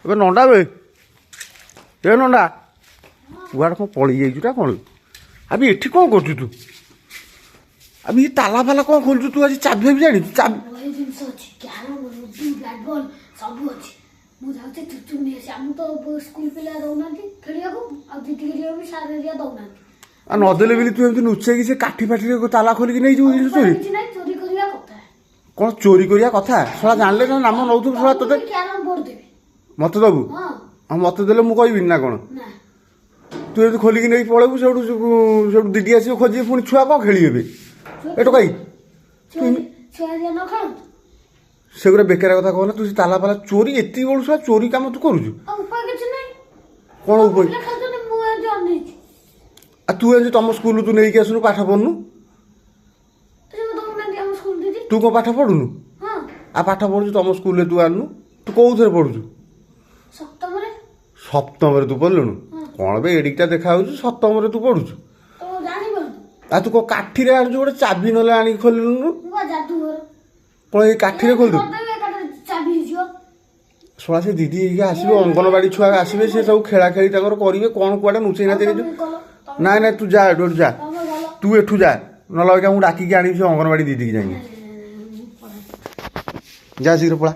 ଏବେ ନଣ୍ଡା ବେ ଏ ନଣ୍ଡା କୁଆଡ଼େ କ'ଣ ପଳେଇ ଯାଇଛୁଟା କ'ଣ? ଆବେ ଏଠି କ'ଣ କରୁଛୁ ତୁ? ଆବେ ଏ ତାଲା ଫାଲା କ'ଣ ଖୋଲୁଛୁ ତୁ? ଆଜି ଚାବି ଫାବି ଜାଣିଛୁ? ଚାବି ଜିନିଷ ଅଛି, କ୍ୟାରମ, ଲୁଡୁ, ବ୍ୟାଟ୍ ବଲ୍ ସବୁ ଅଛି। ମୁଁ ଯାଉଛି ଚୁଚୁ ନେଇ ଆସି। ଆମକୁ ତ ସ୍କୁଲ ପିଲା ଦଉନାହାନ୍ତି ଖେଳିବାକୁ, ଆଉ ଦିଦି ଖେଳିବାକୁ ବି ସାର୍ ଏରିଆ ଦଉନାହାନ୍ତି। ଆଉ ନଦେଲେ ବୋଲି ତୁ ଏମିତି ନୁଚେଇକି ସେ କାଠି ଫାଠିରେ ତାଲା ଖୋଲିକି ନେଇଯିବୁ ଜିନିଷ ଚୋରି? କିଛି ନାହିଁ, ଚୋରି କରିବା କଥା। କ'ଣ ଚୋରି କରିବା କଥା? ଶଳା ଜାଣିଲେ ନା ନାମ ନଉଥିବୁ ଶଳା ତୋତେ। କ୍ୟାରମ ବୋର୍ଡ ଦେବି। ମତେ ଦବୁ? ହଁ। ଆଉ ମତେ ଦେଲେ ମୁଁ କହିବିନି ନା କ'ଣ? ନା ତୁ ଯଦି ଖୋଲିକି ନେଇକି ପଳେଇବୁ ସେଠୁ ସେଠୁ ଦିଦି ଆସିବ ଖୋଜିବେ, ପୁଣି ଛୁଆ କ'ଣ ଖେଳିବେ ଏଠୁ କାହିଁ? ଛୁଆ ଦିଆ ନ ଖେଳନ୍ତୁ। ସେଗୁଡ଼ା ବେକାର କଥା କହନା। ତୁ ସେ ତାଲା ଫାଲା ଚୋରି ଏତିକି ବେଳୁ ଶଳା ଚୋରି କାମ ତୁ କରୁଛୁ? ଆଉ ଉପାୟ କିଛି ନାହିଁ। କ'ଣ ଉପାୟ? ପିଲା ଖେଳୁଛନ୍ତି, ମୁଁ ଏମିତି ଅନେଇଛି। ଆଉ ତୁ ଏମିତି ତମ ସ୍କୁଲରୁ ତୁ ନେଇକି ଆସୁନୁ, ପାଠ ପଢୁନୁ? ଦଉନାହାନ୍ତି ଆମ ସ୍କୁଲ ଦିଦି। ତୁ କ'ଣ ପାଠ ପଢୁନୁ? ହଁ। ଆଉ ପାଠ ପଢୁଛୁ ତମ ସ୍କୁଲରେ ତୁ ଆଣୁନୁ। ତୁ କୋଉଥିରେ ପଢୁଛୁ? ସପ୍ତମରେ। ସପ୍ତମରେ ତୁ ପଢିଲୁଣୁ? କ'ଣ ବେ ଏଡ଼ିକିଟା ଦେଖାଯାଉଛି, ସପ୍ତମରେ ତୁ ପଢୁଛୁ? ତ ଜାଣିପାରୁନି। ଆଉ ତୁ କ'ଣ କାଠିରେ ଆଣୁଛୁ? ଗୋଟେ ଚାବି ନହେଲେ ଆଣିକି ଖୋଲିଲୁନୁ। ମୁଁ ବା ଯାଦୁଘର। କ'ଣ ଏଇ କାଠିରେ ଖୋଲିଦୁ? ଚାବି ହେଇଯିବ। ଶଳା ସେ ଦିଦି ହେଇକି ଆସିବେ, ଅଙ୍ଗନବାଡ଼ି ଛୁଆ ଆସିବେ, ସେ ସବୁ ଖେଳା ଖେଳି ତାଙ୍କର କରିବେ। କ'ଣ କୁଆଡ଼େ ନୁଚେଇ ନା ଦେଇଛୁ? ନାଇଁ ନାଇଁ ତୁ ଯା ଏଠୁ ଯା, ତୁ ଏଠୁ ଯା, ନହେଲେ ମୁଁ ଡାକିକି ଆଣିବି ସେ ଅଙ୍ଗନବାଡ଼ି ଦିଦିକି ଯାଇକି। ଯା ଶୀଘ୍ର ପଳା।